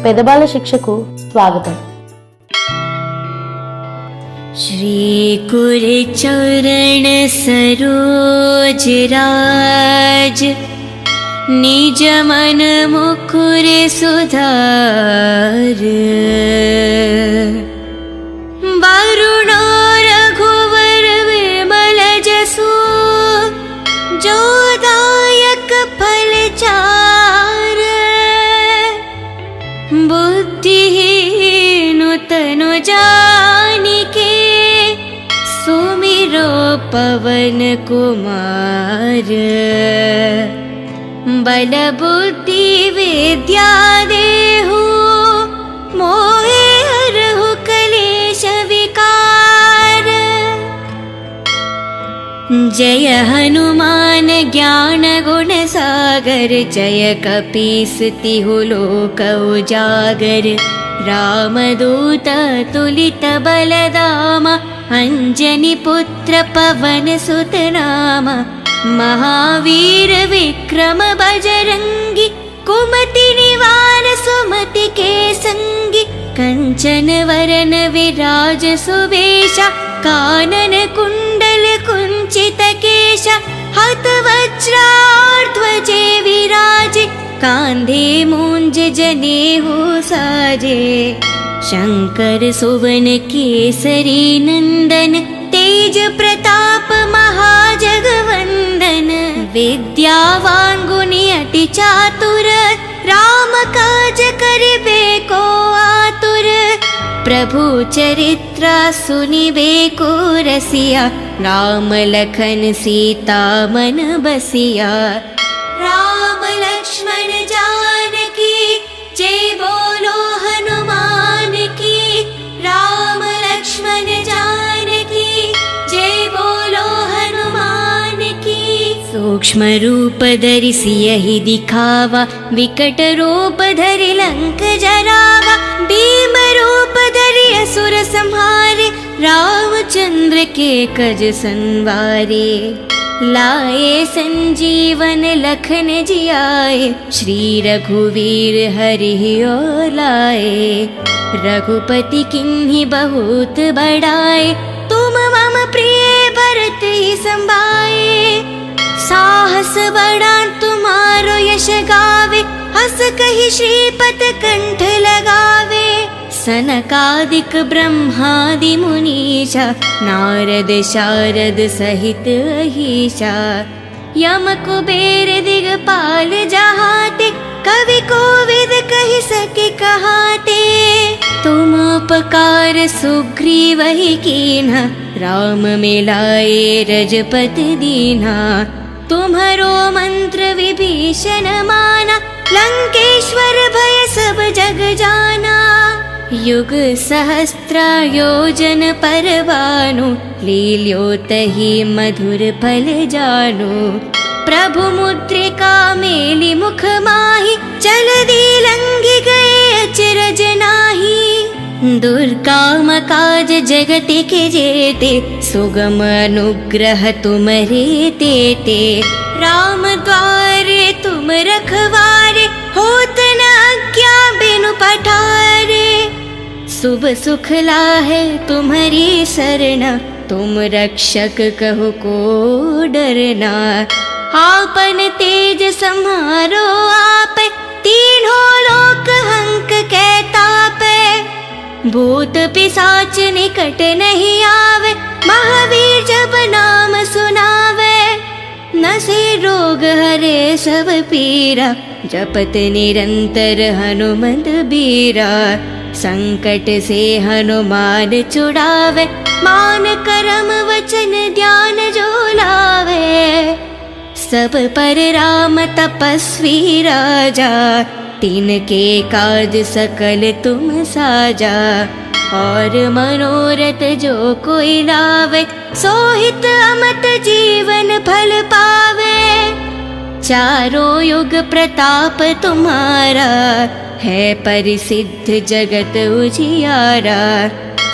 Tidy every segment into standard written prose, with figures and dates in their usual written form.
పెదబాల శిక్షకు స్వాగతం. श्री चरण सरोज राज निज मन मुकुर सुधार वरुणो रघुवर विमल जसु जो दायक फल चार बुद्धिहीन तनु जानिके सुमिरो पवन कुमार बल बुद्धि विद्या देहु मोहे हरहु कलेश विकार जय हनुमान ज्ञान गुण सागर जय कपीस तिहु लोक उजागर रामदूत तुलित बलदाम अंजनी पुत्र पवन सुत नाम महावीर विक्रम बजरंगी कुमति निवार सुमति के संगी कंचन वरन विराज सुवेशा कानन कुंडल कुंचित केशा हत वज्राध्वजे विराजे कांधे मूंज जनेऊ साजे शंकर सुवन केसरी नंदन तेज प्रताप महाजगवंदन विद्यावान गुणी अति चातुर राम काज करिबे को आतुर प्रभु चरित्र सुनिबे को रसिया राम लखन सीता मन बसिया राम लक्ष्मण जानकी जय बोलो हनुमान की राम लक्ष्मण जानकी जय बोलो हनुमान की सूक्ष्म रूप धरि सियहि दिखावा विकट रूप धरि लंक जरावा भीम रूप धरि असुर संहारे रामचंद्र के कज संवारे लाए संजीवन लखन जियाए श्री रघुवीर हरि ओर लाए रघुपति किन्हीं बहुत बड़ाए तुम मम प्रिय भरत ही संभाए साहस बड़ा तुम्हारो यश गावे हस कहि श्रीपत कंठ लगावे सनकादिक ब्रह्मादि मुनीशा नारद शारद सहित अहीशा यम कुबेर दिगपाल जहाते कवि कोविद कहि सके कहाते तुम उपकार सुग्रीव ही कीन्हा राम मिलाए रजपति दीन्हा तुम्हारो मंत्र विभीषण माना लंकेश्वर भय सब जग जाना युग सहस्त्र योजन पर भानु लील्योतहि मधुर फल जानु प्रभु मुद्रिका मेलि मुख माहि जलधि लंघि गए अचरज नाही दुर्गम काज जगत के जेते सुगम अनुग्रह तुम्हारे तेते राम द्वारे तुम रखवारे होत न आज्ञा बिनु पठारे शुभ सुख लाहे तुम्हारी सरना तुम रक्षक कहो को डरना आपन तेज सम्हारो आप तीनों लोक हंक के तापे भूत पिशाच निकट नहीं आवे महावीर जब नाम सुनावे नसे रोग हरे सब पीरा जपत निरंतर हनुमत बीरा संकट से हनुमान छुड़ावे मान करम वचन ध्यान जो लावे सब पर राम तपस्वी राजा तिनके काज सकल तुम साजा और मनोरथ जो कोई लावे सोहित अमत जीवन फल पावे चारों युग प्रताप तुम्हारा है परिसिद्ध जगत उजियारा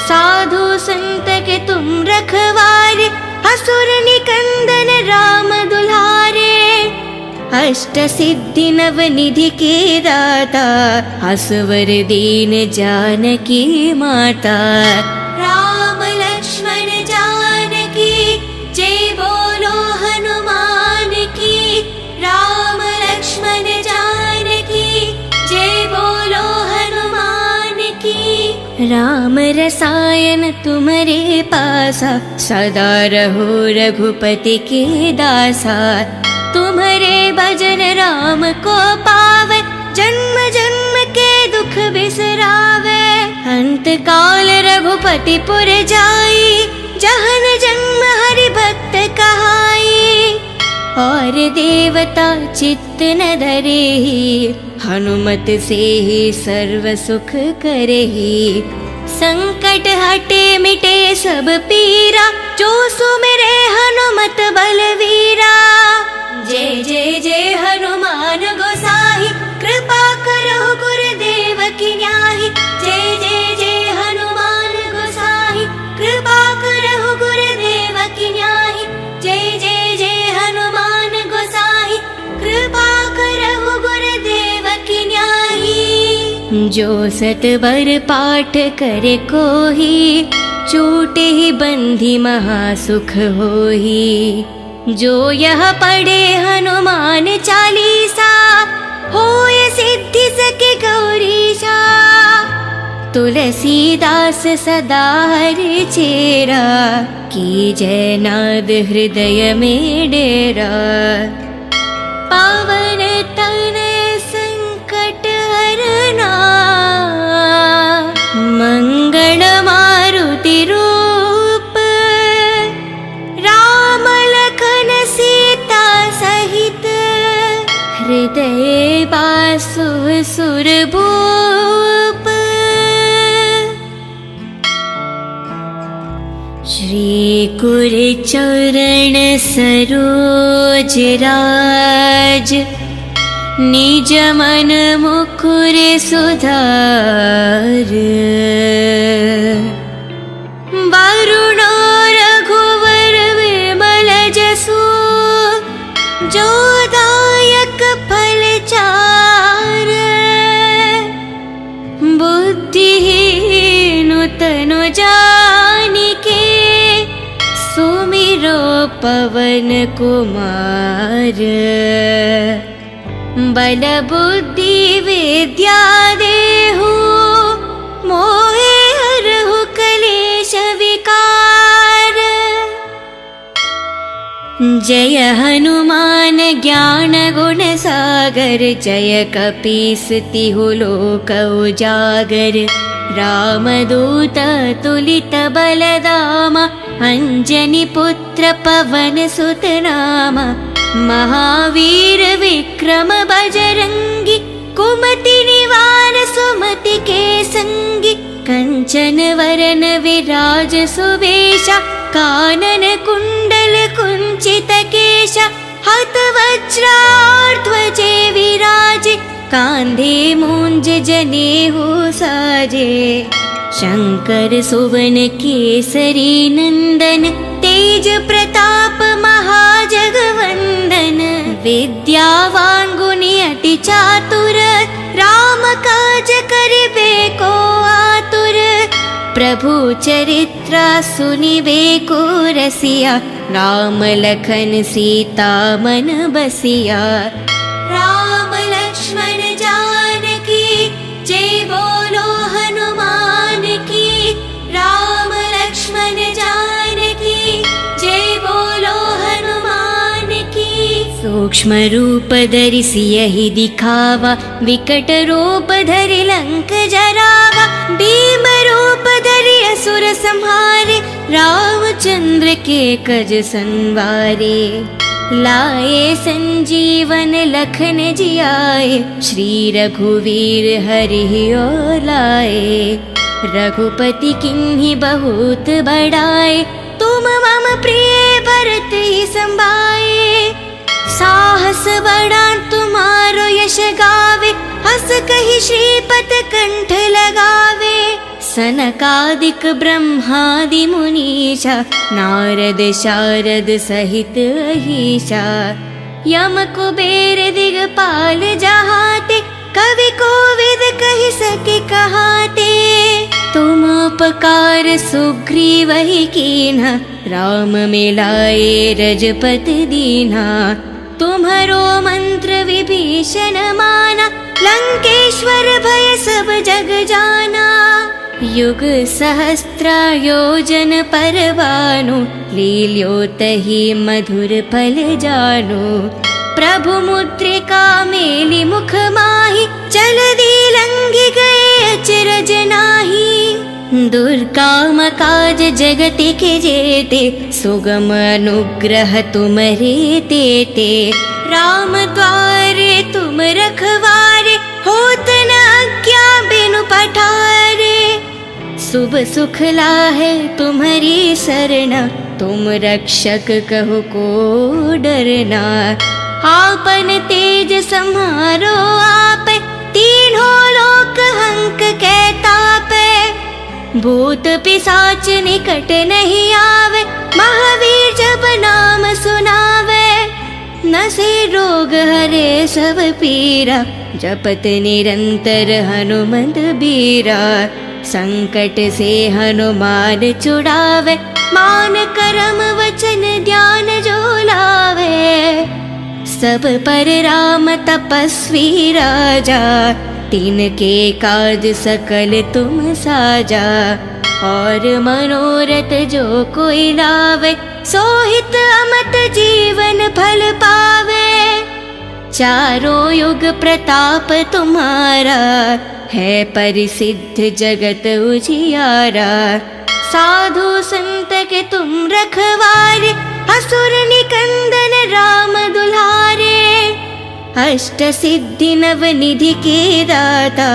साधु संत के तुम रखवारे असुर निकंदन राम दुलारे अष्टसिद्धि नवनिधि के दाता असवर दीन जानकी माता। राम लक्ष्मण जानकी जय बोलो हनुमान की। राम लक्ष्मण जानकी जय बोलो हनुमान की। राम रसायन तुम्हारे पासा सदा रहो रघुपति के दासा। तुम्हारे भजन राम को पावे जन्म जन्म के दुख बिसरावे। अंत काल रघुपति पुर जाई जहन जन्म हरि भक्त कहाई। और देवता चित्त न धरेहि हनुमत से ही सर्व सुख करेहि। संकट हटे मिटे सब पीरा जो सुमिरे हनुमत बलवीरा। जय जय जय हनुमान गोसाई कृपा करो गुरुदेव की न्याही। जय जय जय हनुमान गोसाई कृपा करो गुरुदेव की न्याही। जय जय जय हनुमान गोसाई कृपा करो गुरुदेव की न्याही। जो सतबर पाठ करे कोही छूटे ही बंधी महासुख होही। जो यह पढ़े हनुमान चालीसा होय सिद्धि सके गौरीशा। तुलसीदास सदा हरि चेरा की जय नाद हृदय में डेरा। पावन तनय संकट हरना मंगल मारुति रूप। राम लखन सीता सहित हृदय बासु सुरभूप। श्री गुर चरण सरोज राज निज मन मुकुर सुधार। वरुणो रघुवर विमल जसु जो दायक फल चार। बुद्धिहीन तनु जानिके सुमिरो पवन कुमार। बल बुद्धि विद्या देहु मोहे हरहु कलेश विकार। जय हनुमान ज्ञान गुण सागर जय कपीस तिहु लोक उजागर। रामदूत तुलित बलदामा अंजनी पुत्र पवन सुत नामा। महावीर विक्रम बजरंगी कुमति निवार सुमति के संगी। कंचन वरन विराज सुवेशा कानन कुंडल कुंचित केशा। हत वज्राध्वजे विराजे कांधे मूंज जनेऊ साजे। शंकर सुवन केसरी नंदन तेज प्रताप महाजगवंदन। विद्यावान गुणी अति चातुर राम काज करिबे को आतुर। प्रभु चरित्र सुनिबे को रसिया राम लखन सीता मन बसिया। राम लक्ष्मण जानकी जय बोलो हनुमान की। राम लक्ष्मण जानकी जय बोलो हनुमान की। सूक्ष्म रूप धरि सियहि दिखावा विकट रूप धरि लंक जरावा। भीम रूप धरि असुर संहारे रामचंद्र के कज संवारे। लाए संजीवन लखन जियाए श्री रघुवीर हरि और लाए। रघुपति किन्हीं बहुत बड़ाए तुम मम प्रिय भरत ही संभाए। साहस बड़ा तुम्हारो यश गावे हस कहि श्रीपत कंठ लगावे। सनकादिक ब्रह्मादि मुनीषा नारद शारद सहित अहीशा। यम कुबेर दिगपाल जहाते, कवि कोविद कहि सके कहाते। तुम उपकार सुग्रीव ही कीन्हा, राम मिलाए रजपति दीन्हा। तुम्हारो मंत्र विभीषण माना, लंकेश्वर भय सब जग जाना। युग सहस्त्र योजन पर भानु, लील्यो तहि मधुर फल जानु। प्रभु मुद्रिका मेलि मुख माहि, जलधि लंघि गए अचरज नाहि। दुर्गम काज जगति के जेते, सुगम अनुग्रह तुमरे तेते। राम द्वारे तुम रखवारे, होत न आज्ञा बिनु पठारे। शुभ सुख लाहे तुम्हारी सरना, तुम रक्षक कहो को डरना। आपन तेज सम्हारो आप, तीनों लोक हंक के तापे। भूत पिशाच निकट नहीं आवे, महावीर जब नाम सुनावे। नसे रोग हरे सब पीरा, जपत निरंतर हनुमत बीरा। संकट से हनुमान छुड़ावे, मान करम वचन ध्यान जो लावे। सब पर राम तपस्वी राजा, तिनके काज सकल तुम साजा। और मनोरथ जो कोई लावे, सोहित अमत जीवन फल पावे। चारों युग प्रताप तुम्हारा, है परिसिद्ध जगत उजियारा। साधु संत के तुम रखवारे, असुर निकंदन राम दुलारे। अष्ट सिद्धि नव निधि के दाता,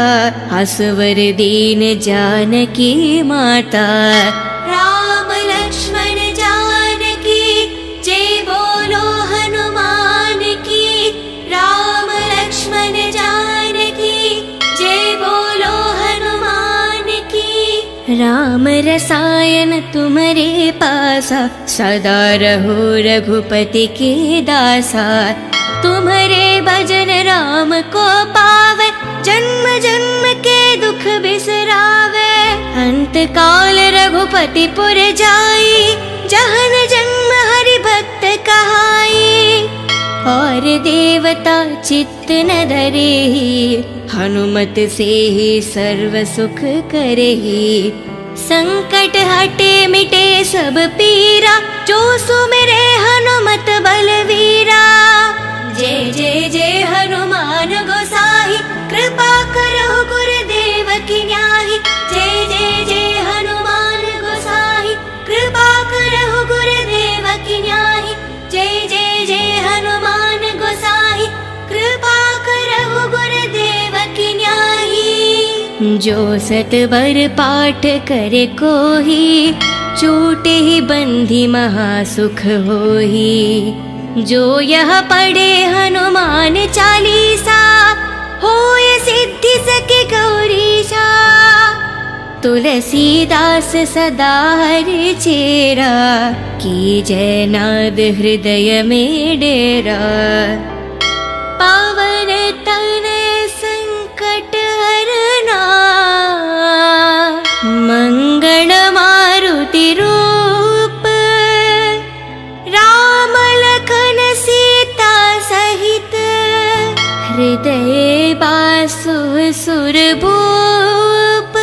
असवर दीन जानकी माता। राम लक्ष्मण जानकी, जय बोलो हनुमान की। राम लक्ष्मण जानकी, जय बोलो हनुमान की। राम रसायन तुम्हारे पासा, सदा रहो रघुपति के दासा। तुम्हारे भजन राम को पावे, जन्म जन्म के दुख बिसरावे। अंत काल रघुपति पुर जाई, जहन जन्म हरि भक्त कहाई। और देवता चित्त न धरेहि, हनुमत से ही सर्व सुख करेहि। संकट हटे मिटे सब पीरा, जो सुमिरे हनुमत बलवीरा। जय जय जय हनुमान गोसाई, कृपा करहु गुरुदेव की न्याही। जय जय जय हनुमान गोसाई, कृपा करहु गुरुदेव की न्याही। जय जय जय हनुमान गोसाई, कृपा करहु गुरुदेव की न्याही। जो सतबर पाठ करे कोही, छूटे ही बंधी महासुख होही। जो यह पढ़े हनुमान चालीसा, होय सिद्धि सके गौरीशा। तुलसीदास सदा हरि चेरा, की जय नाद हृदय में डेरा। पावन तन संकट हरना, मंगल मारुति रूप। राम लखन सीता सहित, हृदय बासु सुरभूप।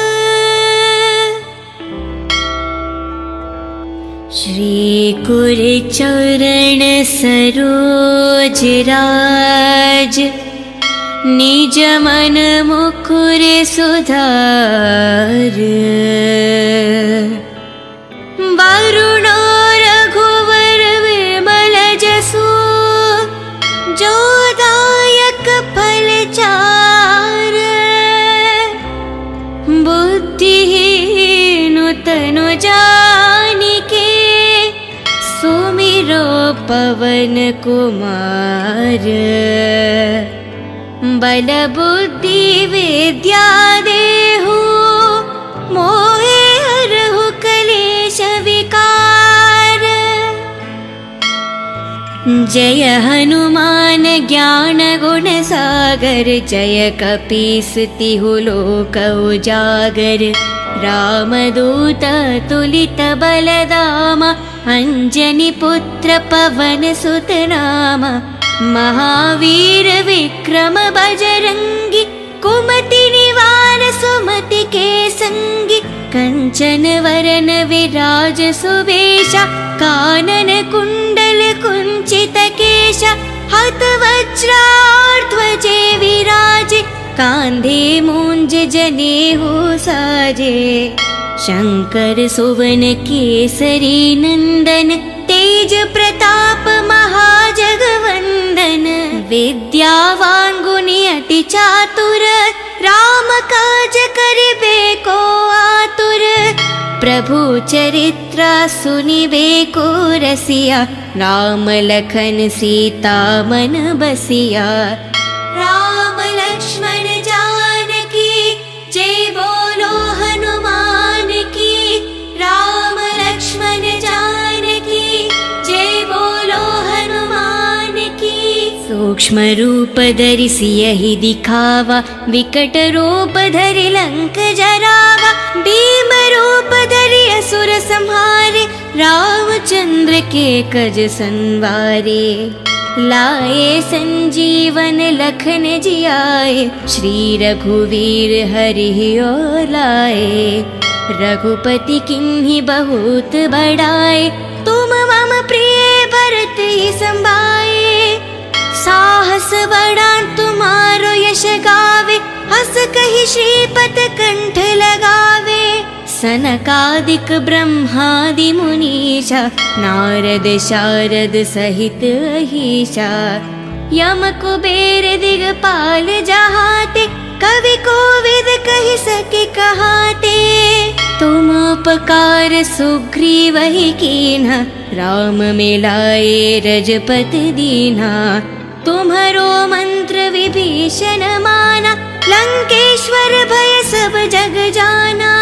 श्री गुर चरण सरोज राज, निज मन मुकुर सुधार। वरुणो रघुवर विमल जसु, जो दायक फल चार। बुद्धिहीन तनु जानिके, सुमिरो पवन कुमार। बल बुद्धि विद्या देहु, मोहे हरहु कलेश विकार। जय हनुमान ज्ञान गुण सागर, जय कपीस तिहु लोक उजागर। रामदूत तुलित बलधामा, अंजनी पुत्र पवन सुत नामा। महावीर विक्रम बजरंगी, कुमति निवार सुमति के संगी। कंचन वरन विराज सुवेशा, कानन कुंडल कुंचित केशा। हत वज्राध्वजे विराजे, कांधे मूंज जनेऊ साजे। शंकर सुवन केसरी नंदन, तेज प्रताप महाजगवंदन। विद्यावान गुणी अति चातुर, राम काज करिबे को आतुर। प्रभु चरित्र सुनिबे को रसिया, राम लखन सीता मन बसिया। राम लक्ष्मण जानकी, जय बोलो हनुमान की। राम लक्ष्मण जानकी, जय बोलो हनुमान की। सूक्ष्म रूप धरि सियहि दिखावा, विकट रूप धरि लंक जरावा। भीम रूप धरि असुर संहारे, रामचंद्र के कज संवारे। लाए संजीवन लखन जियाए, श्री रघुवीर हरि और लाए। रघुपति किन्हीं बहुत बड़ाए, तुम मम प्रिय भरत ही संभाए। साहस बड़ा तुम्हारो यश गावे, हस कहि श्रीपद कंठ लगावे। सनकादिक ब्रह्मादि मुनीषा, नारद शारद सहित अहीशा। यम कुबेर दिगपाल जहाते, कवि कोविद कहि सके कहाते। तुम उपकार सुग्रीवहि कीन्हा, राम मिलाए रजपति दीन्हा। तुम्हरो मंत्र विभीषण माना, लंकेश्वर भय सब जग जाना।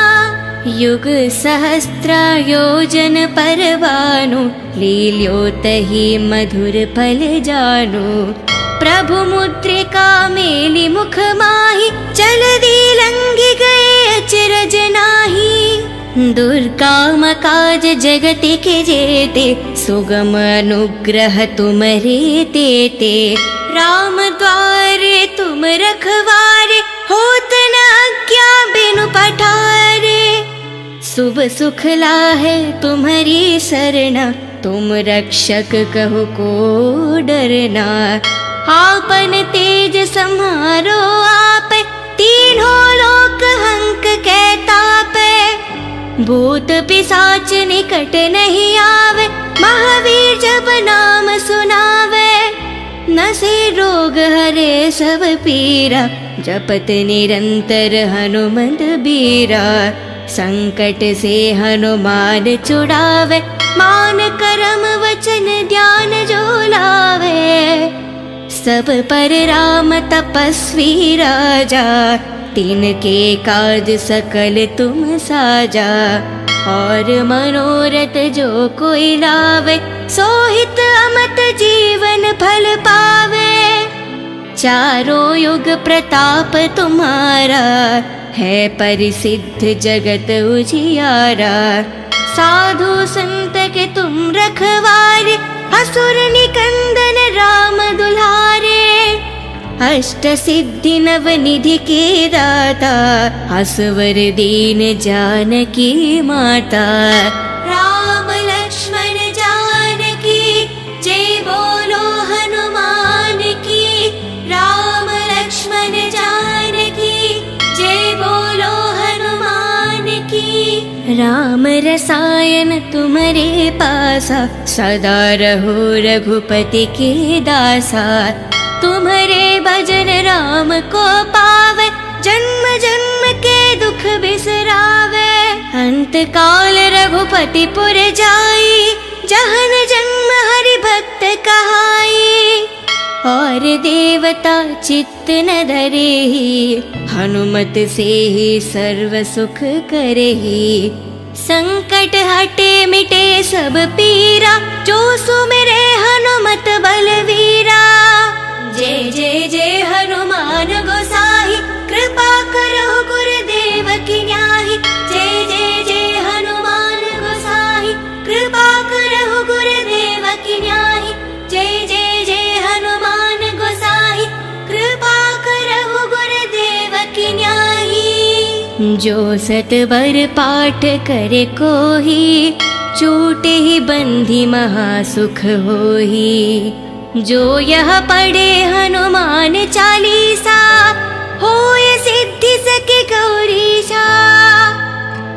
युग सहस्त्र योजन पर भानु, लील्योतहि मधुर फल जानु। प्रभु मुद्रिका मेलि मुख माहि, जलधि लंघि गए अचरज नाहि। दुर्गम काज जगत के जेते, सुगम अनुग्रह तुमरे तेते। राम द्वारे तुम रखवारे, होत न आज्ञा बिनु पठारे। शुभ सुख लाहे तुम्हारी सरना, तुम रक्षक कहो को डरना। आपन तेज सम्हारो आपे, तीनों लोक हंक के तापे। भूत पिशाच निकट नहीं आवे, महावीर जब नाम सुनावे। नसे रोग हरे सब पीरा, जपत निरंतर हनुमत बीरा। संकट से हनुमान छुड़ावे, मान करम वचन ध्यान जो लावे। सब पर राम तपस्वी राजा, तिनके काज सकल तुम साजा। और मनोरथ जो कोई लावे, सोहित अमत जीवन फल पावे। चारों युग प्रताप तुम्हारा, है परिसिद्ध जगत उजियारा। साधु संत के तुम रखवारे, असुर निकंदन राम दुलारे। अष्ट सिद्धि नव निधि के दाता, असवर दीन जानकी माता। राम लक्ष्मण जानकी, जय बोलो हनुमान की। राम लक्ष्मण जानकी, जय बोलो हनुमान की। राम रसायन तुम्हारे पासा, सदा रहो रघुपति के दासा। तुम्हारे भजन राम को पावे, जन्म जन्म के दुख बिसरावे। अंत काल रघुपति पुर जाई, जहन जन्म हरि भक्त कहाई। और देवता चित्त न धरेहि, हनुमत से ही सर्व सुख करेहि। संकट हटे मिटे सब पीरा, जो सुमिरे हनुमत बलवीरा। जय जय जय हनुमान गोसाई, कृपा करो गुरुदेव की न्याही। जय जय जय हनुमान गोसाई, कृपा करो गुरुदेव की न्याही। जय जय जय हनुमान गोसाई, कृपा करो गुरुदेव की न्याही। जो सतवर पाठ करे कोही, छूटे ही बंधी महासुख होही। जो यह पढ़े हनुमान चालीसा, होय सिद्धि सके गौरीशा।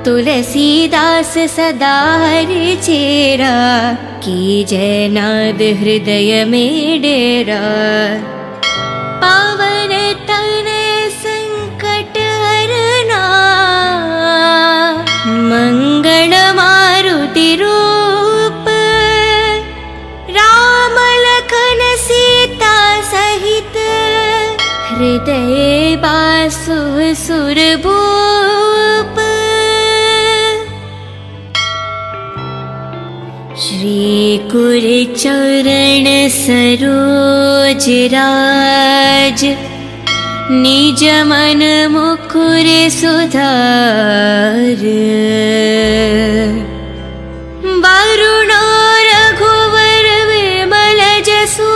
तुलसीदास सदा हरि चेरा, की जय नाद हृदय में डेरा। पावन तनय संकट हरना, मंगल मारुति रूप। राम लखन सीता सहित, हृदय बासु सुरभूप। श्री गुरुचरण सरोज राज, निज मन मुकुर सुधार। वरुण रघुवर विमल जसु,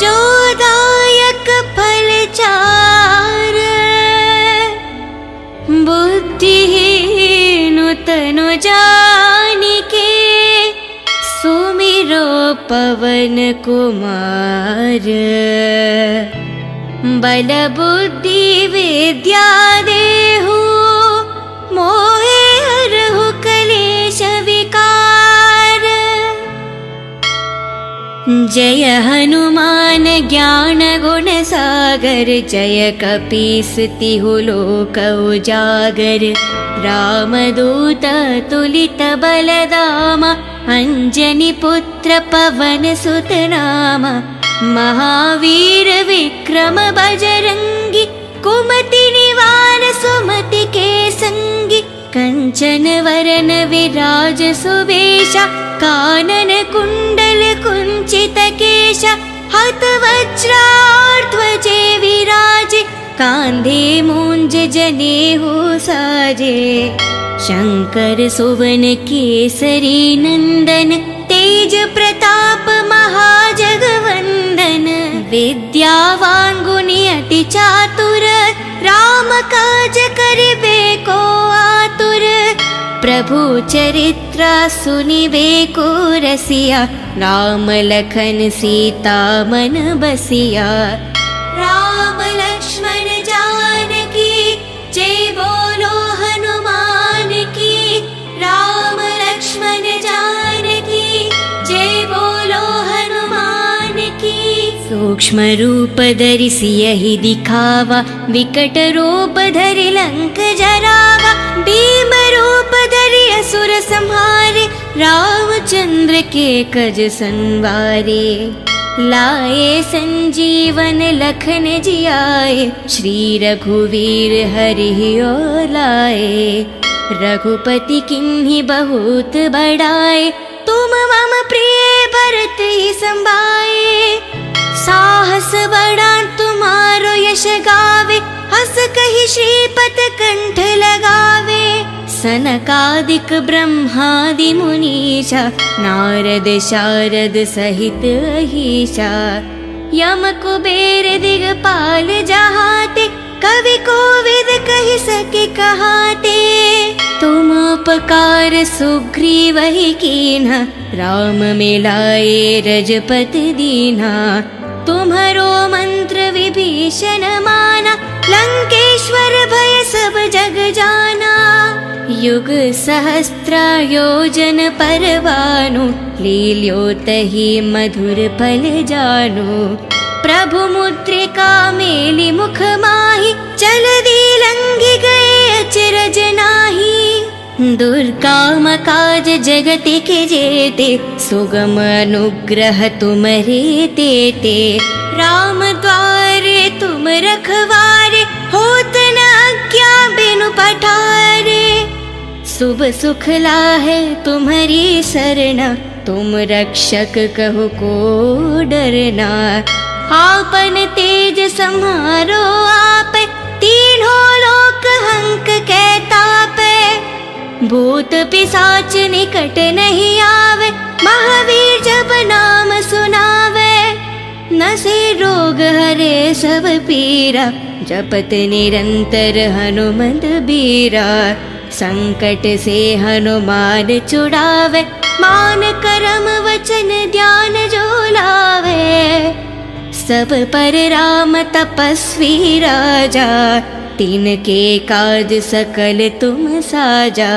जो दायक फल चार। बुद्धिहीन तनु जानिके, सुमिरो पवन कुमार। बल बुद्धि विद्या देहु, मोहे हरहु कलेश विकार। जय हनुमान ज्ञान गुण सागर, जय कपीस तिहु लोक उजागर। रामदूत तुलित बलधामा, अंजनी पुत्र पवन सुत नामा। महावीर विक्रम बजरंगी, कुमति निवार सुमति के संगी। कंचन वरन विराज सुवेशा, कानन कुंडल कुंचित केशा। हत वज्राध्वजे विराजे, कांधे मूंज जनेऊ साजे। शंकर सुवन केसरी नंदन, तेज प्रताप महाजगवंदन। विद्यावान गुणी अति चातुर, राम काज करिबे को आतुर। प्रभु चरित्र सुनिबे को रसिया, राम लखन सीता मन बसिया। राम लक्ष्मण जानकी, जय बोलो हनुमान की। राम लक्ष्मण जानकी, जय बोलो हनुमान की। सूक्ष्म रूप धरि सियहि दिखावा, विकट रूप धरि लंक जरावा। भीम रूप धरि असुर संहारे, रामचंद्र के कज संवारे। लाए संजीवन लखन जियाए, श्री रघुवीर हरि ओर लाए। रघुपति किन्हीं बहुत बड़ाए, तुम मम प्रिय भरत ही संभाए। साहस बड़ा तुम्हारो यश गावे, हस कहि श्रीपत कंठ लगावे। सनकादिक ब्रह्मादि मुनीशा, नारद शारद सहित अहीशा। यम कुबेर दिगपाल जहाते, कवि कोविद कहि सके कहाते। तुम उपकार सुग्रीव ही कीन्हा, राम मिलाए रजपति दीन्हा। तुम्हारो मंत्र विभीषण माना, लंकेश्वर भय सब जग जाना। युग सहस्त्र योजन पर भानु, लील्योतहि मधुर फल जानु। प्रभु मुद्रिका मेलि मुख माहि, जलधि लंघि गए अचरज नाही। दुर्गम काज जगति के जेते, सुगम अनुग्रह तुम्हारे तेते। राम द्वारे तुम रखवारे, होत न आज्ञा बिनु पठारे। शुभ सुख लाहे तुम्हारी शरणा, तुम रक्षक कहो को डरना। आपन तेज सम्हारो आप, तीनों लोक हंक के तापे। भूत पिशाच निकट नहीं आवे, महावीर जब नाम सुनावे। नसे रोग हरे सब पीरा, जपत निरंतर हनुमत बीरा। संकट से हनुमान छुड़ावे, मान करम वचन ध्यान जो लावे। सब पर राम तपस्वी राजा, तिनके काज सकल तुम साजा।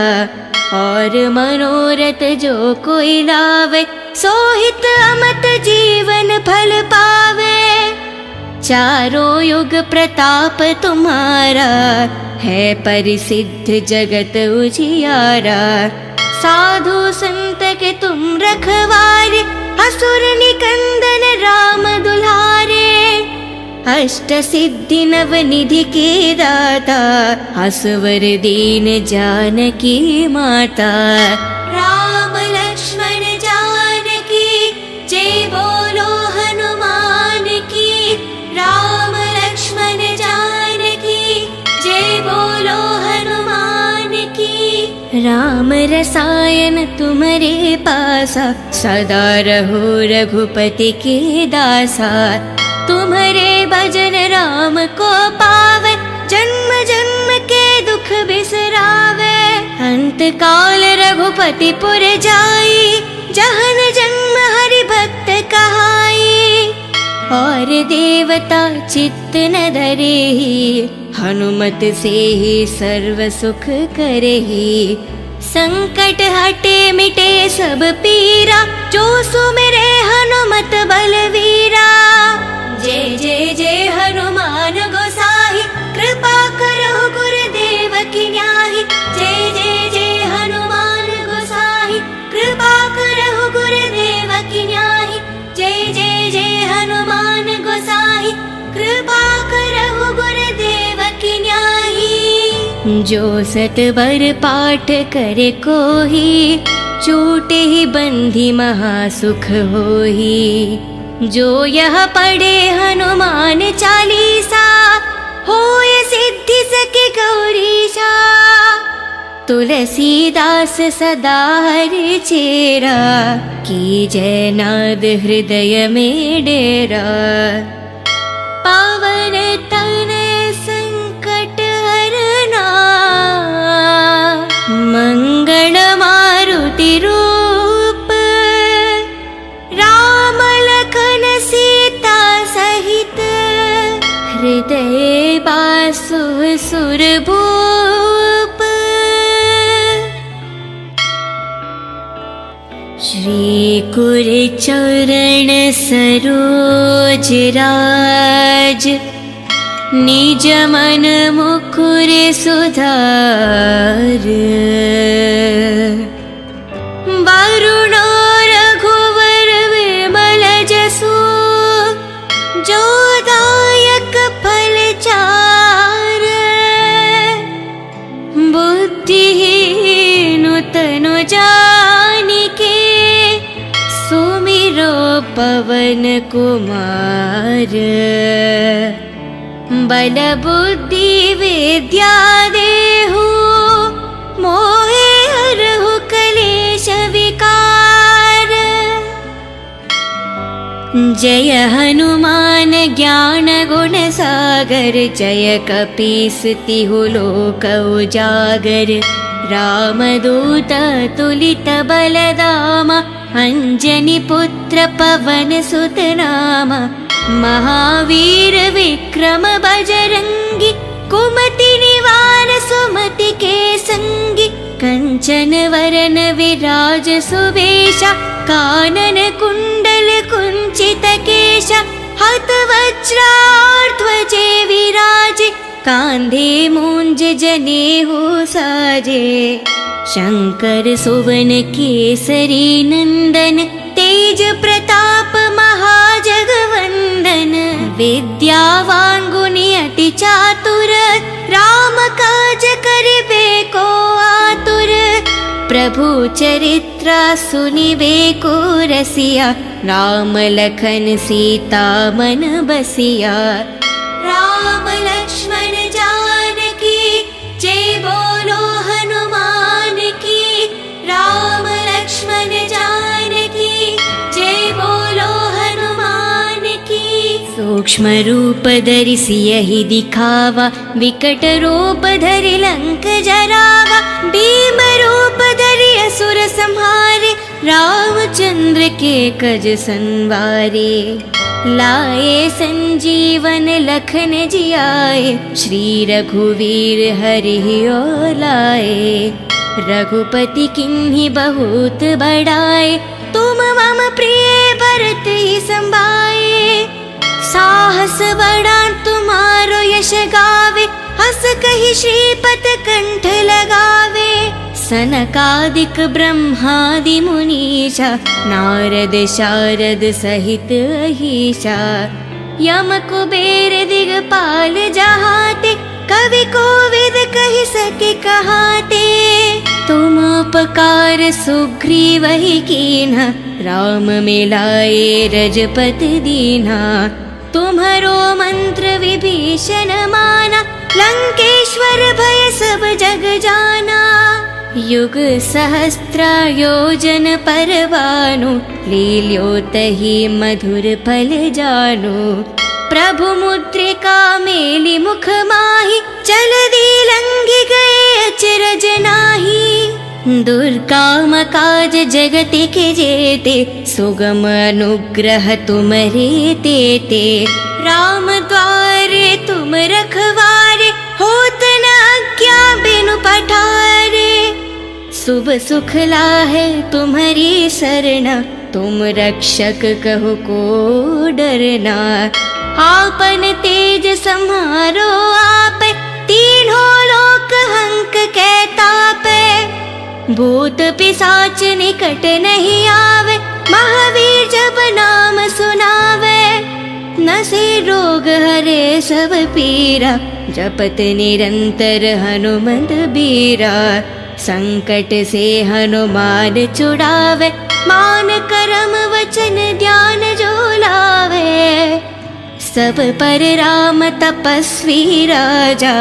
और मनोरथ जो कोई लावे, सोहित अमत जीवन फल पावे। चारों युग प्रताप तुम्हारा, है परिसिद्ध जगत उजियारा। साधु संत के तुम रखवारे, असुर निकंदन राम दुलारे। अष्ट सिद्धि नव निधि के दाता, असवर दीन जानकी माता। राम लक्ष्मण जानकी, जय बोलो हनुमान की। राम लक्ष्मण जानकी, जय बोलो हनुमान की। राम रसायन तुम्हारे पासा, सदा रहो रघुपति के दासा। तुम्हारे भजन राम को पावे, जन्म जन्म के दुख बिसरावे। अंत काल रघुपति पुर जाई, जहन जन्म हरि भक्त कहाई। और देवता चित्त न धरेहि, हनुमत से ही सर्व सुख करेहि। संकट हटे मिटे सब पीरा, जो सुमिरे हनुमत बलवीरा। जय जय जय हनुमान गोसाई, कृपा करो गुरुदेव की न्याही। जय जय जय हनुमान गोसाई, कृपा करो गुरुदेव की न्याही। जय जय जय हनुमान गोसाई, कृपा करो गुरुदेव की न्याही। जो सतबर पाठ करे कोही, छूटे ही बंधी महासुख होही। जो यह पढ़े हनुमान चालीसा, होय सिद्धि सके गौरीशा। तुलसीदास सदा हरि चेरा, की जय नाद हृदय में डेरा। पावन तनय संकट हरना, मंगल मारुति रूप। राम लखन सीता सहित, हृदय बासु सुरभूप। श्री कुर चरण सरोज राज, निज मन मुकुर सुधार। वरुण रघुवर विमल जसु, जो दायक फल चार। बुद्धिहीन तनु जानिके, सुमिरो पवन कुमार। बल बुद्धि विद्या देहु, मोहे हरहु कलेश विकार। जय हनुमान ज्ञान गुण सागर, जय कपीस तिहु लोक उजागर। रामदूत तुलित बलदामा, अंजनी पुत्र पवन सुत नामा। महावीर विक्रम बजरंगी, कुमति निवार सुमति के संगी। कंचन वरन विराज सुवेशा, कानन कुंडल कुंचित केशा। हत वज्राध्वजे विराजे, कांधे मूंज जनेऊ साजे। शंकर सुवन केसरी नंदन, तेज प्रताप महाजगवंदन। विद्यावान गुणी अति चातुर, राम काज करिबे को आतुर। प्रभु चरित्र सुनिबे को रसिया, राम लखन सीता मन बसिया। राम लक्ष्मण जानकी जय बोलो हनुमान की, राम लक्ष्मण जानकी जय बोलो हनुमान की। सूक्ष्म रूप धरि सियहि दिखावा, विकट रूप धरि लंक जरावा। भीम रूप धरि असुर संहारे, रामचंद्र के कज संवारे। लाए संजीवन लखन जियाए, श्री रघुवीर हरि लाए। रघुपति किन्हीं बहुत बड़ाए, तुम मम प्रिय भरत ही संभाए। साहस बड़ा तुम्हारो यश गावे, हस कहि श्रीपत कंठ लगावे। सनकादिक ब्रह्मादि मुनीषा, नारद शारद सहित अहीशा। यम कुबेर दिगपाल जहाते, कवि कोविद कहि सके कहाते। तुम उपकार सुग्रीव ही कीन्हा, राम मिलाए रजपति दीन्हा। तुम्हारो मंत्र विभीषण माना, लंकेश्वर भय सब जग जाना। युग सहस्त्र योजन पर भानु, लील्यो तहि मधुर फल जानु। प्रभु मुद्रिका मेलि मुख माहि, जलधि लंघि गए अचरज नाहि। दुर्गम काज जगति के जेते, सुगम अनुग्रह तुम्हारे तेते। राम द्वारे तुम रखवारे, होत न आज्ञा बिनु पठारे। शुभ सुख लाहे तुम्हारी सरना, तुम रक्षक कहो को डरना। आपन तेज सम्हारो आपे, तीनों लोक हंक के तापे। भूत पिशाच निकट नहीं आवे, महावीर जब नाम सुनावे। नसे रोग हरे सब पीरा, जपत निरंतर हनुमत बीरा। संकट से हनुमान छुड़ावे, मान करम वचन ध्यान जो लावे। सब पर राम तपस्वी राजा,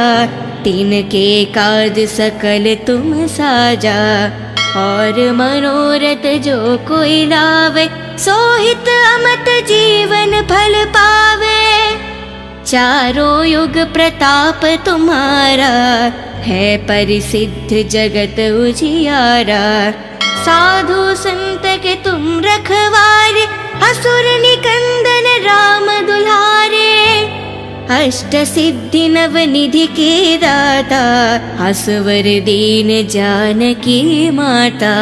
तिनके काज सकल तुम साजा। और मनोरथ जो कोई लावे, सोहित अमत जीवन फल पावे। चारों युग प्रताप तुम्हारा, है परिसिद्ध जगत उजियारा। साधु संत के तुम रखवारे, असुर निकंदन राम दुलारे। अष्ट सिद्धि नव निधि के दाता, असवर दीन जानकी माता।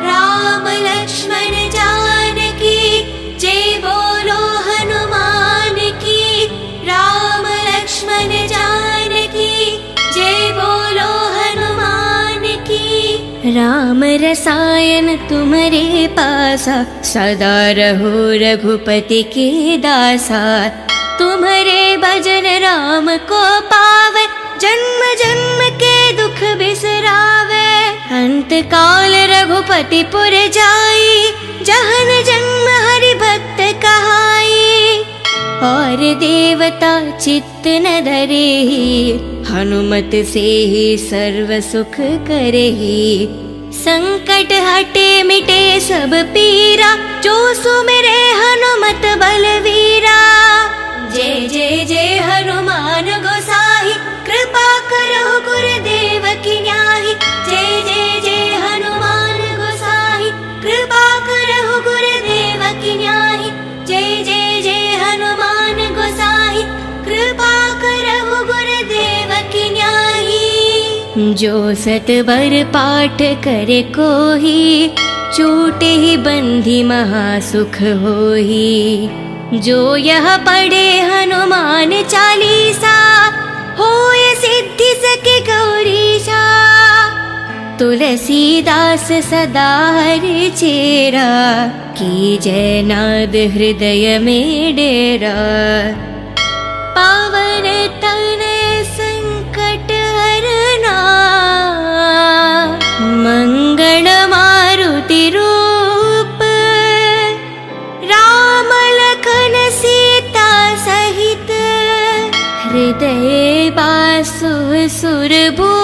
राम लक्ष्मण जानकी जय बोलो हनुमान की, राम लक्ष्मण जानकी जय बोलो हनुमान की। राम रसायन तुम्हारे पासा, सदा रहो रघुपति के दासा। तुम्हारे भजन राम को पावे, जन्म जन्म के दुख बिसरावे। अंत काल रघुपति पुर जाई, जहन जन्म हरि भक्त कहाई। और देवता चित्त न धरेहि, हनुमत से ही सर्व सुख करेहि। संकट हटे मिटे सब पीरा, जो सुमिरे हनुमत बलवीरा। जय जय जय हनुमान गोसाई, कृपा करो गुरुदेव की न्याही। जय जय जय हनुमान गोसाई, कृपा करो गुरुदेव की न्याही। जय जय जय हनुमान गोसाई, कृपा करो गुरुदेव की न्याही। जो सतबर पाठ करे कोही, छूटे ही बंधी महासुख होही। जो यह पढ़े हनुमान चालीसा, होय सिद्धि सके गौरीशा। तुलसीदास सदा हरि चेरा, की जय नाद हृदय में डेरा। पावन तनय संकट हरना, मंगल सुर भूप